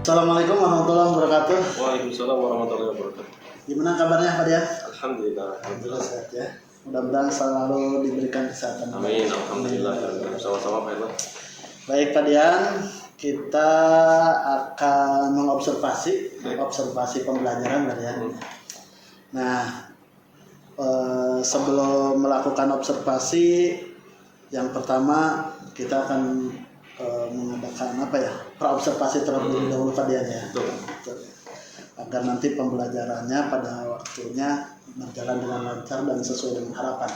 Assalamualaikum warahmatullahi wabarakatuh. Waalaikumsalam warahmatullahi wabarakatuh. Gimana kabarnya Pak Dian? Alhamdulillah. Alhamdulillah sehat ya. Mudah-mudahan selalu diberikan kesehatan. Amin. Alhamdulillah. Sama-sama Pak Irwan. Baik Pak Dian, kita akan mengobservasi pembelajaran Pak Dian. Nah, sebelum melakukan observasi, yang pertama kita akan mengadakan praobservasi terlebih dahulu Pak Dian ya. Betul. Agar nanti pembelajarannya pada waktunya berjalan dengan lancar dan sesuai dengan harapan.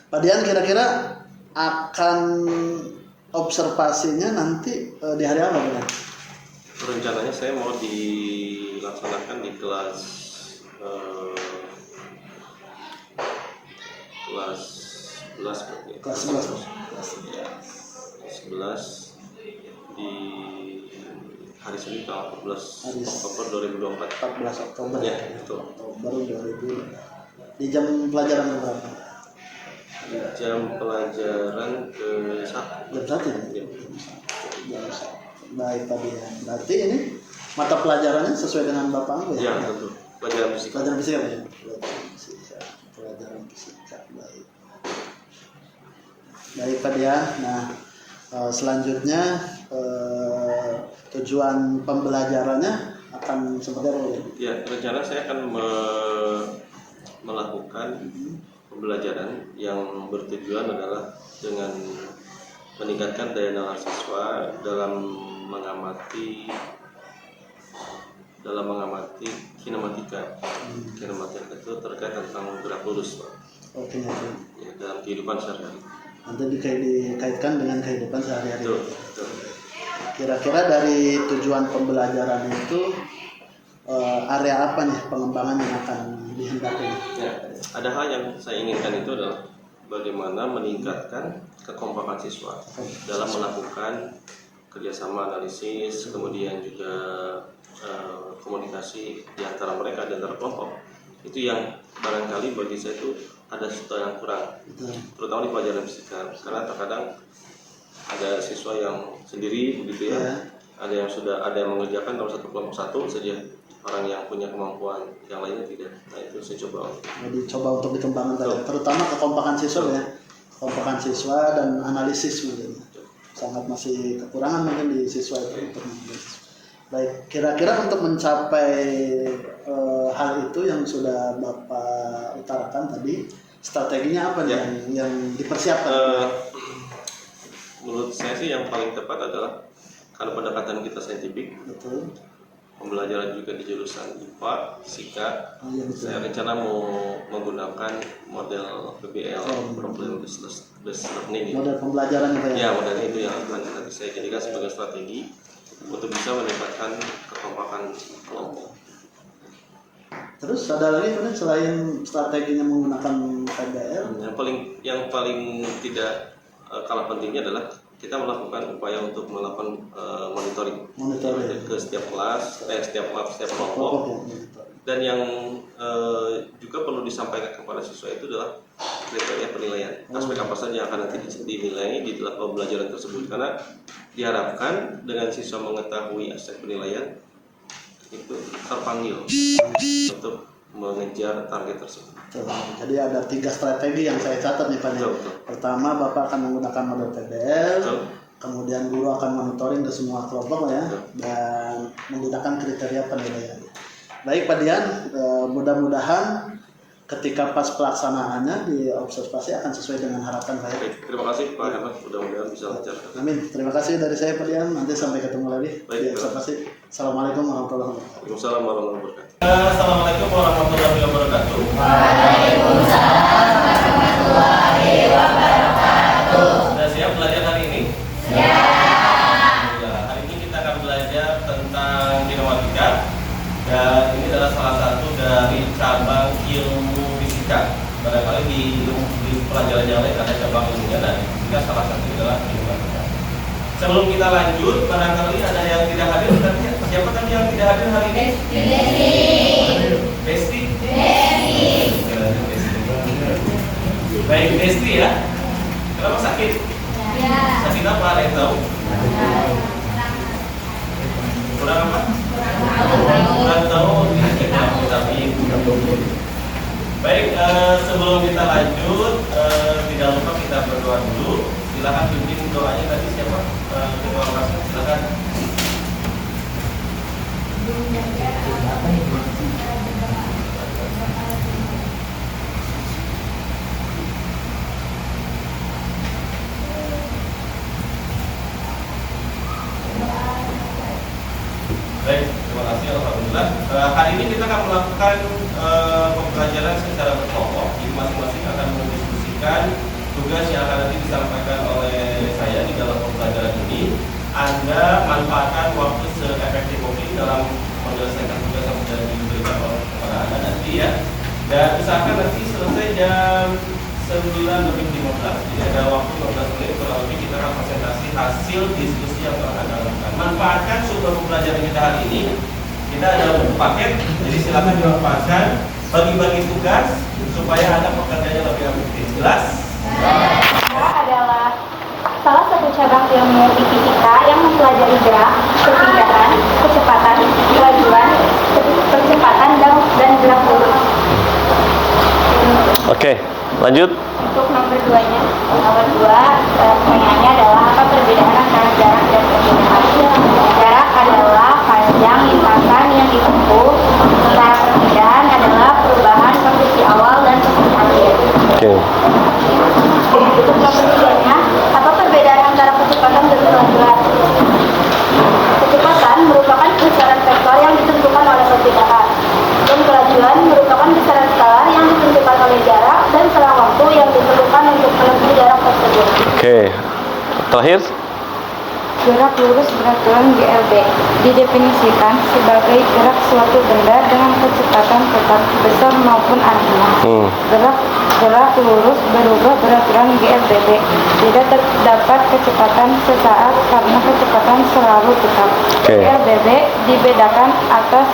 Pak Dian, kira-kira akan observasinya nanti di hari apa Pak Dian? Rencananya saya mau dilaksanakan di kelas 11 berarti. Kelas 11. Kelas 11 di hari Senin tanggal 14 Oktober 2024. 14 Oktober Ya, betul. Oktober 2000. Di jam pelajaran berapa? Jam pelajaran ke Jam 1 ya? Ya. Jam 1. Baik Pak Dian. Berarti ini mata pelajarannya sesuai dengan Bapak ya? Ya, betul. Pelajaran fisika. Pelajaran fisika ya? Pelajaran fisika. Baik. Baik Pak Dian. Nah, selanjutnya tujuan pembelajarannya akan seperti apa ya? Ya, rencana saya akan melakukan pembelajaran yang bertujuan adalah dengan meningkatkan daya nalar siswa dalam mengamati kinematika. Kinematika itu terkait tentang gerak lurus, Pak. Oke, Ya, dalam kehidupan sehari-hari. nanti dikaitkan dengan kehidupan sehari-hari. Betul. Kira-kira dari tujuan pembelajaran itu area apa nih pengembangan yang akan dihendaki? Ya, ada hal yang saya inginkan itu adalah bagaimana meningkatkan kekompakan siswa dalam melakukan kerjasama analisis, kemudian juga komunikasi di antara mereka dan antara kelompok. Itu yang barangkali bagi saya itu ada sesuatu yang kurang, terutama di pelajaran fisika, karena terkadang ada siswa yang sendiri begitu ya, ada yang mengerjakan dalam satu kelompok satu saja, orang yang punya kemampuan yang lainnya tidak. Nah, itu saya coba. Jadi coba untuk dikembangkan, terutama kekompakan siswa ya, kekompakan siswa dan analisis mungkin sangat masih kekurangan mungkin di siswa itu untuk menganalisis. Baik, kira-kira untuk mencapai hal itu yang sudah Bapak utarakan tadi, strateginya apa Ya. yang dipersiapkan? Menurut saya sih yang paling tepat adalah kalau pendekatan kita saintifik, Betul. pembelajaran juga di jurusan IPA, fisika. Iya, betul. Saya rencana mau menggunakan model PBL, Problem Based Learning. Model pembelajaran Pak ya? Ya, model itu yang akan nanti saya jadikan sebagai strategi untuk bisa meningkatkan kekompakan kelompok. Terus ada lagi kan selain strateginya menggunakan PBL? Yang paling tidak kalah pentingnya adalah kita melakukan upaya untuk melakukan monitoring ke setiap kelas, setiap kelompok. Dan yang juga perlu disampaikan kepada siswa itu adalah kriteria penilaian. Aspek apa saja yang akan nanti dinilai di dalam pembelajaran tersebut, karena diharapkan dengan siswa mengetahui aspek penilaian itu terpanggil untuk mengejar target tersebut. Jadi ada 3 strategi yang saya catat nih Pak. Pertama, Bapak akan menggunakan model PBL, kemudian guru akan monitoring ke semua kelompok ya, dan menggunakan kriteria penilaian. Baik Pak Dian, mudah-mudahan ketika pas pelaksanaannya di observasi akan sesuai dengan harapan saya. Baik, terima kasih Pak Herman, mudah-mudahan bisa lancar. Amin. Terima kasih dari saya Pak Dian. Nanti sampai ketemu lagi di observasi. Assalamualaikum warahmatullahi wabarakatuh. Waalaikumsalam warahmatullahi wabarakatuh. Assalamualaikum warahmatullahi wabarakatuh. Waalaikumsalam warahmatullahi wabarakatuh. Sudah siap belajar hari ini? Siap. Hari ini kita akan belajar tentang kinematika, dan ini adalah salah satu dari cabang ilmu fisika. Barangkali di pelajaran yang lain ada cabang ilmunya, dan fisika salah satu adalah kinematika. Sebelum kita lanjut, barangkali ada yang tidak hadir. Siapa tadi yang tidak hadir hari ini? Besti. Baik, Besti ya. Kenapa sakit? Ya. Sakit apa? Ada yang tahu? Kurang apa? Kurang tahu. Baik, sebelum kita lanjut, tidak lupa kita berdoa dulu. Silakan pimpin doanya tadi siapa? Ketua kelasnya silakan. Baik, terima kasih. Alhamdulillah. Hari ini kita akan melakukan pembelajaran secara berkelompok. Jadi masing-masing akan mendiskusikan tugas yang akan nanti disampaikan oleh saya di dalam pembelajaran ini. Anda manfaatkan waktu seefektif mungkin dalam menyelesaikan tugas yang sudah diberikan kepada Anda nanti ya. Dan usahakan nanti selesai jam 9:15. Jadi ada waktu 15 menit kurang lebih kita akan presentasi hasil diskusi yang telah Anda lakukan. Manfaatkan sumber pembelajaran kita hari ini. Kita ada buku paket, jadi silakan dimanfaatkan. Bagi-bagi tugas supaya Anda pekerjaannya lebih efektif. Jelas? Adalah salah satu cabang ilmu di fisika yang mempelajari gerak, perpindahan, kecepatan, kelajuan, percepatan dan gerak lurus. Oke, lanjut. Untuk nomor 2-nya, nomor 2 pertanyaannya adalah apa perbedaan antara jarak dan perpindahan? Jarak adalah panjang lintasan yang ditempuh, sementara perpindahan adalah perubahan posisi awal dan posisi akhir. Oke. Untuk nomor 3-nya, apa perbedaan antara kecepatan dan kelajuan? Kecepatan merupakan besaran vektor yang ditentukan oleh perpindahan, dan kelajuan merupakan besaran skalar yang ditentukan oleh jarak dan selang waktu yang diperlukan untuk menempuh jarak tersebut. Oke. Terakhir. Gerak lurus beraturan GLB didefinisikan sebagai gerak suatu benda dengan kecepatan tetap besar maupun arahnya. Gerak lurus berubah beraturan GLBB. Tidak terdapat kecepatan sesaat karena kecepatan selalu tetap. Okay. GLBB dibedakan atas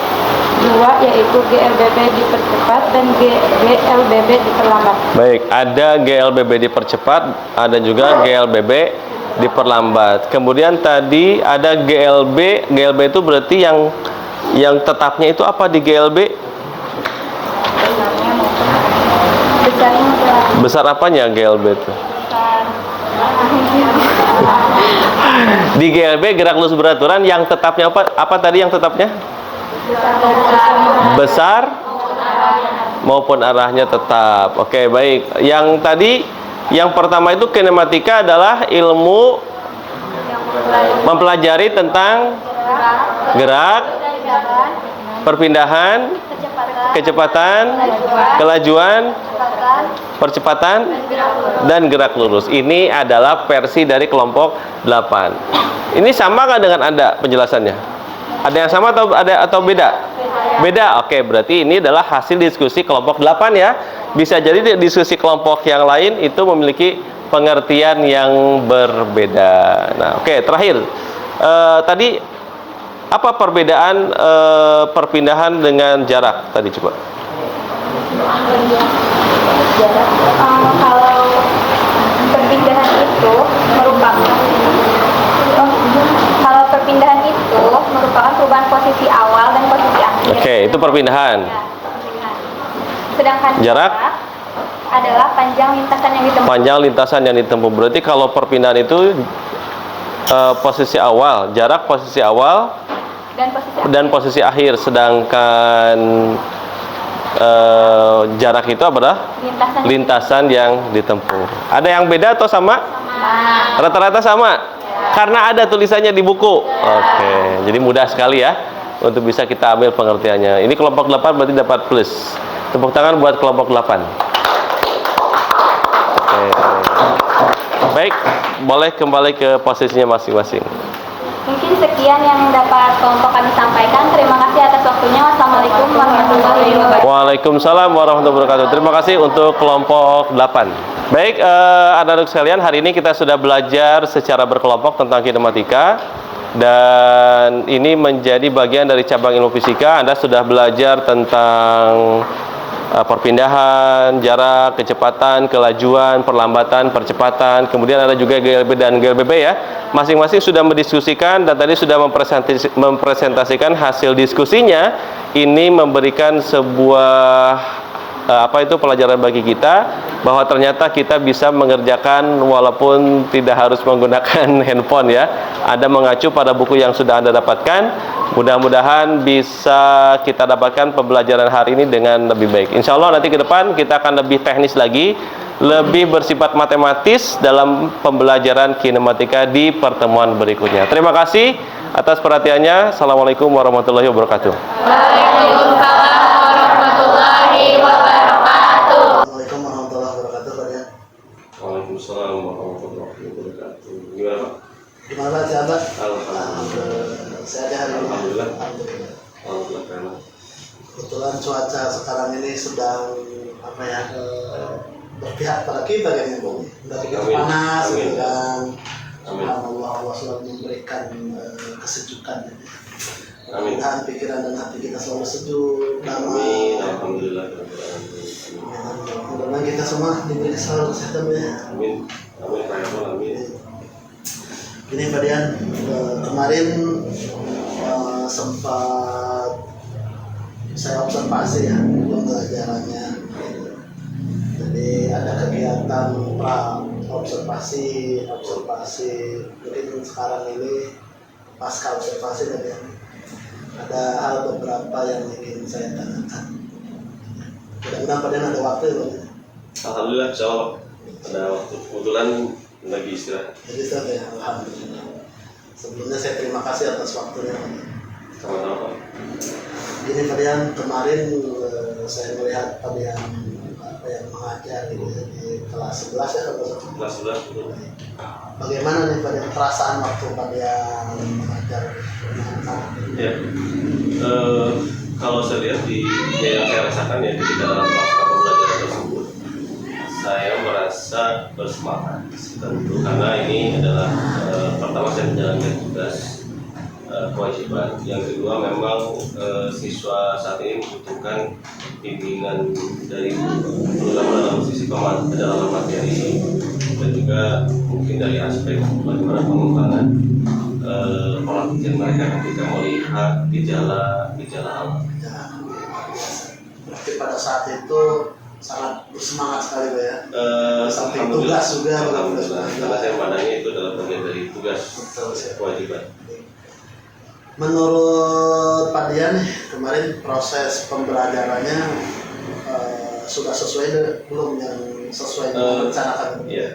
dua, yaitu GLBB dipercepat dan GLBB diperlambat. Baik, ada GLBB dipercepat, ada juga GLBB diperlambat. Kemudian tadi ada GLB. GLB itu berarti yang tetapnya itu apa di GLB? Besar apanya GLB itu? Di GLB gerak lurus beraturan yang tetapnya apa? Apa tadi yang tetapnya? Besar maupun arahnya tetap. Oke, baik. Yang tadi yang pertama itu kinematika adalah ilmu mempelajari tentang gerak, perpindahan, kecepatan, kelajuan, percepatan, dan gerak lurus. Ini adalah versi dari kelompok 8. Ini sama kan dengan Anda penjelasannya? Ada yang sama atau beda? Beda. Oke, berarti ini adalah hasil diskusi kelompok 8 ya. Bisa jadi diskusi kelompok yang lain itu memiliki pengertian yang berbeda. Nah, oke, terakhir. Tadi apa perbedaan perpindahan dengan jarak tadi coba? Jarak, kalau perpindahan itu merupakan perubahan posisi awal dan posisi akhir. Oke, itu perpindahan. Sedangkan jarak adalah panjang lintasan yang ditempuh. Panjang lintasan yang ditempuh. Berarti kalau perpindahan itu posisi awal, jarak posisi awal dan posisi akhir. Sedangkan jarak itu adalah lintasan yang ditempuh. Ada yang beda atau sama? Rata-rata sama. Karena ada tulisannya di buku. Oke, jadi mudah sekali ya untuk bisa kita ambil pengertiannya. Ini kelompok 8 berarti dapat plus. Tepuk tangan buat kelompok 8. Oke. Baik, boleh kembali ke posisinya masing-masing. Mungkin sekian yang dapat kelompok kami sampaikan. Terima kasih atas waktunya. Wassalamualaikum warahmatullahi wabarakatuh. Waalaikumsalam warahmatullahi wabarakatuh. Terima kasih untuk kelompok 8. Baik, anak-anak sekalian, hari ini kita sudah belajar secara berkelompok tentang kinematika. Dan ini menjadi bagian dari cabang ilmu fisika. Anda sudah belajar tentang perpindahan, jarak, kecepatan, kelajuan, perlambatan, percepatan. Kemudian ada juga GLB dan GLBB ya. Masing-masing sudah mendiskusikan dan tadi sudah mempresentasikan hasil diskusinya. Ini memberikan sebuah pelajaran bagi kita bahwa ternyata kita bisa mengerjakan walaupun tidak harus menggunakan handphone ya. Anda mengacu pada buku yang sudah Anda dapatkan. Mudah-mudahan bisa kita dapatkan pembelajaran hari ini dengan lebih baik. Insya Allah nanti ke depan kita akan lebih teknis lagi, lebih bersifat matematis dalam pembelajaran kinematika di pertemuan berikutnya. Terima kasih atas perhatiannya. Assalamualaikum warahmatullahi wabarakatuh. Waalaikumsalam warahmatullahi wabarakatuh. Assalamualaikum warahmatullahi wabarakatuh, Pak Dian. Waalaikumsalam warahmatullahi wabarakatuh. Gimana Pak? Gimana Pak, sehat Pak? Alhamdulillah. Sehat ya hari ini? Alhamdulillah. Alhamdulillah. Alhamdulillah. Kebetulan cuaca sekarang ini sedang berpihak pada kita kayaknya Bu. Nggak begitu Amin. panas Amin. gitu kan. Amin. Subhanallah, Allah selalu memberikan kesejukan. Amin. Mudah-mudahan pikiran dan hati kita selalu sejuk, Amin. damai. Alhamdulillah. Mudah-mudahan kita semua diberi selalu kesehatan ya. Amin. Amin. Amin. Ini Pak Dian, kemarin sempat saya observasi ya pembelajarannya. Jadi ada kegiatan observasi. Mungkin sekarang ini pasca observasi tadi ada hal beberapa yang ingin saya tanyakan. Mudah-mudahan Pak Dian ada waktu ya Pak. Alhamdulillah, insya Allah ada waktu. Kebetulan lagi istirahat. Jadi saya alhamdulillah. Sebelumnya saya terima kasih atas waktunya Pak. Sama-sama Pak. Gini Pak Dian, kemarin saya melihat Pak Dian yang mengajar gitu, ya, di kelas 11 ya Pak. Kelas 11 betul. Bagaimana nih Pak Dian perasaan waktu Pak Dian mengajar? Ya, kalau saya lihat yang saya rasakan ya ketika dalam pelaksanaan pembelajaran tersebut, saya merasa bersemangat tentu karena ini adalah pertama saya menjalankan tugas kewajiban. Yang kedua memang siswa saat ini membutuhkan bimbingan dari terutama dalam sisi dalam materi dan juga mungkin dari aspek bagaimana pengembangan pola pikir mereka ketika melihat gejala awal. Berarti pada saat itu sangat bersemangat sekali Pak ya. Sampai Alhamdulillah. tugas juga. Alhamdulillah. Karena saya pandangnya itu adalah bagian dari tugas kewajiban. Menurut Pak Dian kemarin proses pembelajarannya sudah sesuai belum yang sesuai dengan rencanakan? Iya.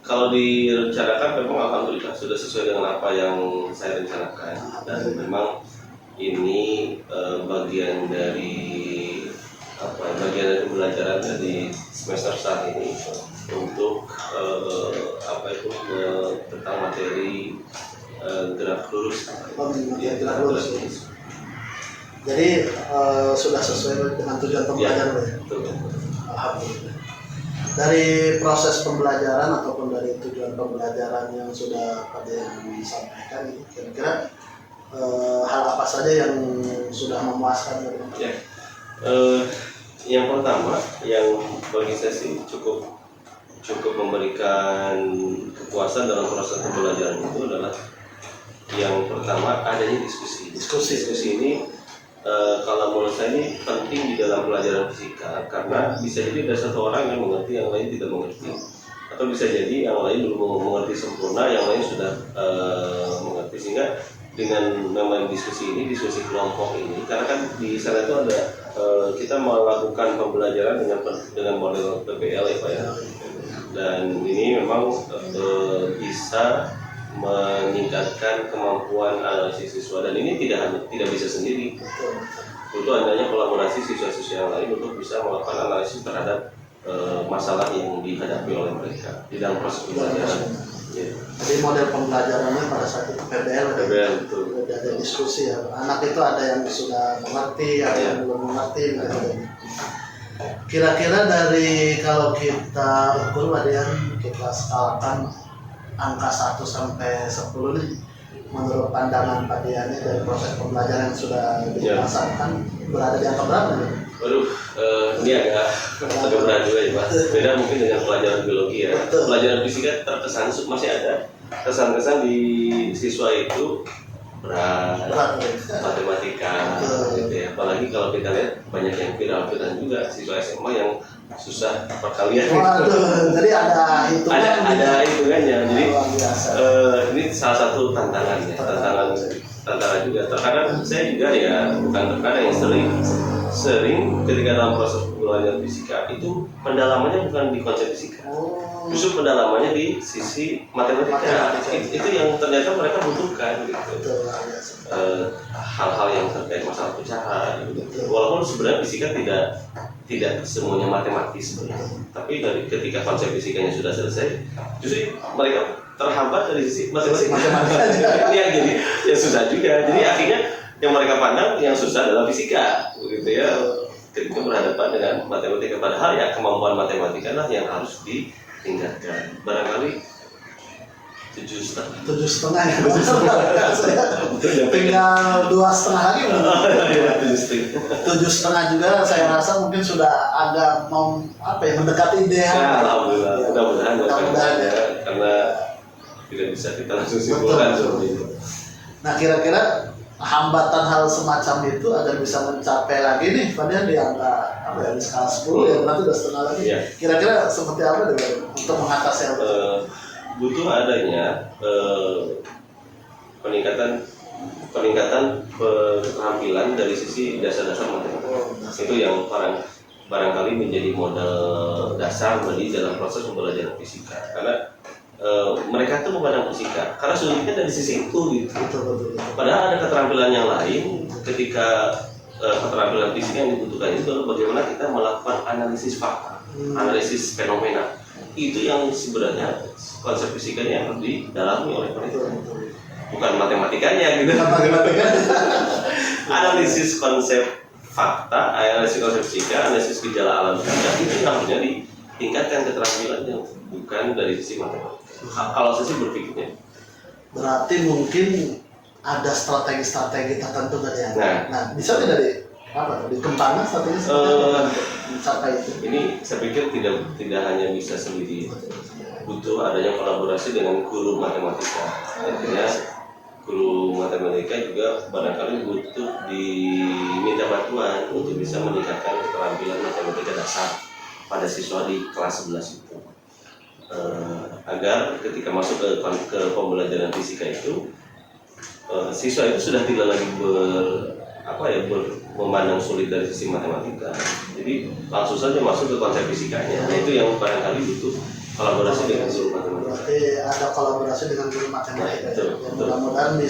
Kalau direncanakan memang alhamdulillah sudah sesuai dengan apa yang saya rencanakan dan memang ini bagian dari pembelajaran dari semester saat ini untuk tentang materi gerak lurus. Gerak lurus. Jadi sudah sesuai dengan tujuan pembelajaran ya? Betul. Alhamdulillah. Dari proses pembelajaran ataupun dari tujuan pembelajaran yang sudah Pak Dian sampaikan, kira-kira hal apa saja yang sudah memuaskan? Ya. Yang pertama, yang bagi saya sih cukup memberikan kepuasan dalam proses pembelajaran itu adalah yang pertama adanya diskusi. Diskusi ini kalau menurut saya ini penting di dalam pelajaran fisika karena bisa jadi ada satu orang yang mengerti, yang lain tidak mengerti, atau bisa jadi yang lain belum mengerti sempurna, yang lain sudah mengerti. Sehingga dengan namanya diskusi kelompok ini, karena kan di sana itu ada kita melakukan pembelajaran dengan model PBL ya Pak ya, dan ini memang bisa meningkatkan kemampuan analisis siswa, dan ini tidak bisa sendiri, butuh adanya kolaborasi siswa-siswa yang lain untuk bisa melakukan analisis terhadap masalah yang dihadapi oleh mereka di dalam proses pembelajaran. Jadi model pembelajarannya pada saat itu PBL betul. Ada diskusi ya, anak itu ada yang sudah mengerti, ada yang belum mengerti gitu. Kira-kira dari kalau kita ukur Pak Dian, kita skalakan angka 1 sampai 10 nih, menurut pandangan Pak Dian dari proses pembelajaran yang sudah dilaksanakan berada di angka berapa nih? Waduh, ini agak berat juga ya Pak. Beda mungkin dengan pelajaran biologi ya. Pelajaran fisika terkesan masih ada kesan-kesan di siswa itu berat matematika gitu ya. Apalagi kalau kita lihat banyak yang viral juga siswa SMA yang susah perkalian. Waduh, jadi ada hitungan. Ada hitungannya. Jadi ini salah satu tantangannya, tantangan juga. Terkadang saya juga ya, bukan terkadang yang sering ketika dalam proses pembelajaran fisika itu pendalamannya bukan di konsep fisika, justru pendalamannya di sisi matematika. Itu yang ternyata mereka butuhkan gitu. Hal-hal yang terkait masalah pecahan gitu. Walaupun sebenarnya fisika tidak semuanya matematis sebenarnya, tapi dari ketika konsep fisikanya sudah selesai, justru mereka terhambat dari sisi matematika. Ini yang jadi ya susah juga. Jadi akhirnya yang mereka pandang yang susah adalah fisika, begitu ya. Ketika berhadapan dengan matematika, padahal ya kemampuan matematika lah yang harus ditingkatkan. Barangkali 7,5 ya. Tinggal 2,5 lagi. 7,5 juga saya rasa mungkin sudah agak mau mendekati ideal. Ya, alhamdulillah. Mudah-mudahan ya, karena tidak bisa kita langsung simpulkan seperti itu. Nah, kira-kira hambatan hal semacam itu agar bisa mencapai lagi nih, padahal di angka di skala 10 ya berarti 2,5 lagi. Ya. Kira-kira seperti apa untuk mengatasi hal itu? Butuh adanya peningkatan keterampilan dari sisi dasar-dasar matematika. Itu yang barangkali menjadi modal dasar bagi dalam proses pembelajaran fisika. Karena mereka tuh memandang fisika karena sulitnya dari sisi itu gitu. Padahal ada keterampilan yang lain. Ketika keterampilan fisika yang dibutuhkan itu adalah bagaimana kita melakukan analisis fakta, analisis fenomena. Itu yang sebenarnya konsep fisikanya yang harus didalami oleh mereka, bukan matematikanya gitu. Analisis konsep fakta, analisis konsep fisika, analisis gejala alam fisika itu harusnya ditingkatkan keterampilannya, bukan dari sisi matematika. Kalau saya sih berpikirnya. Berarti mungkin ada strategi-strategi tertentu tadi ya. Nah, bisa tidak dikembangkan strategi mencapai itu? Ini saya pikir tidak hanya bisa sendiri. Butuh adanya kolaborasi dengan guru matematika. Artinya guru matematika juga barangkali butuh diminta bantuan untuk bisa meningkatkan keterampilan matematika dasar pada siswa di kelas 11 itu. Agar ketika masuk ke pembelajaran fisika itu siswa itu sudah tidak lagi memandang sulit dari sisi matematika, jadi langsung saja masuk ke konsep fisikanya. Nah, itu yang barangkali butuh kolaborasi dengan guru matematika. Berarti ada kolaborasi dengan guru matematika. Mudah-mudahan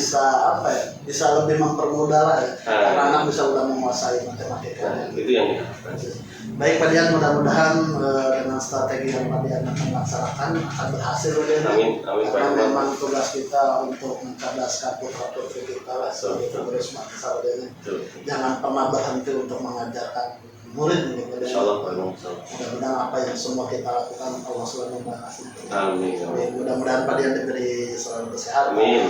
bisa lebih mempermudah lah ya. Karena anak bisa udah menguasai matematika. Itu yang diharapkan. Baik Pak Dian, mudah-mudahan dengan strategi yang Pak Dian akan laksanakan akan berhasil. Amin. Karena memang tugas kita untuk mencerdaskan putra-putri kita lah sebagai penerus bangsa. Jangan pernah berhenti untuk mengajarkan murid. Insyaallah. Mudah-mudahan apa yang semua kita lakukan Allah selalu memberkati. Amin. Mudah-mudahan Pak Dian diberi selalu kesehatan. Amin.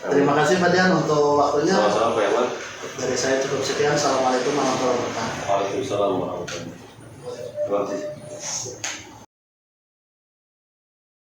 Terima kasih Pak Dian untuk waktunya. Sama-sama Pak Herman. Dari saya cukup sekian. Assalamualaikum warahmatullahi wabarakatuh. Waalaikumsalam warahmatullahi wabarakatuh. Terima kasih.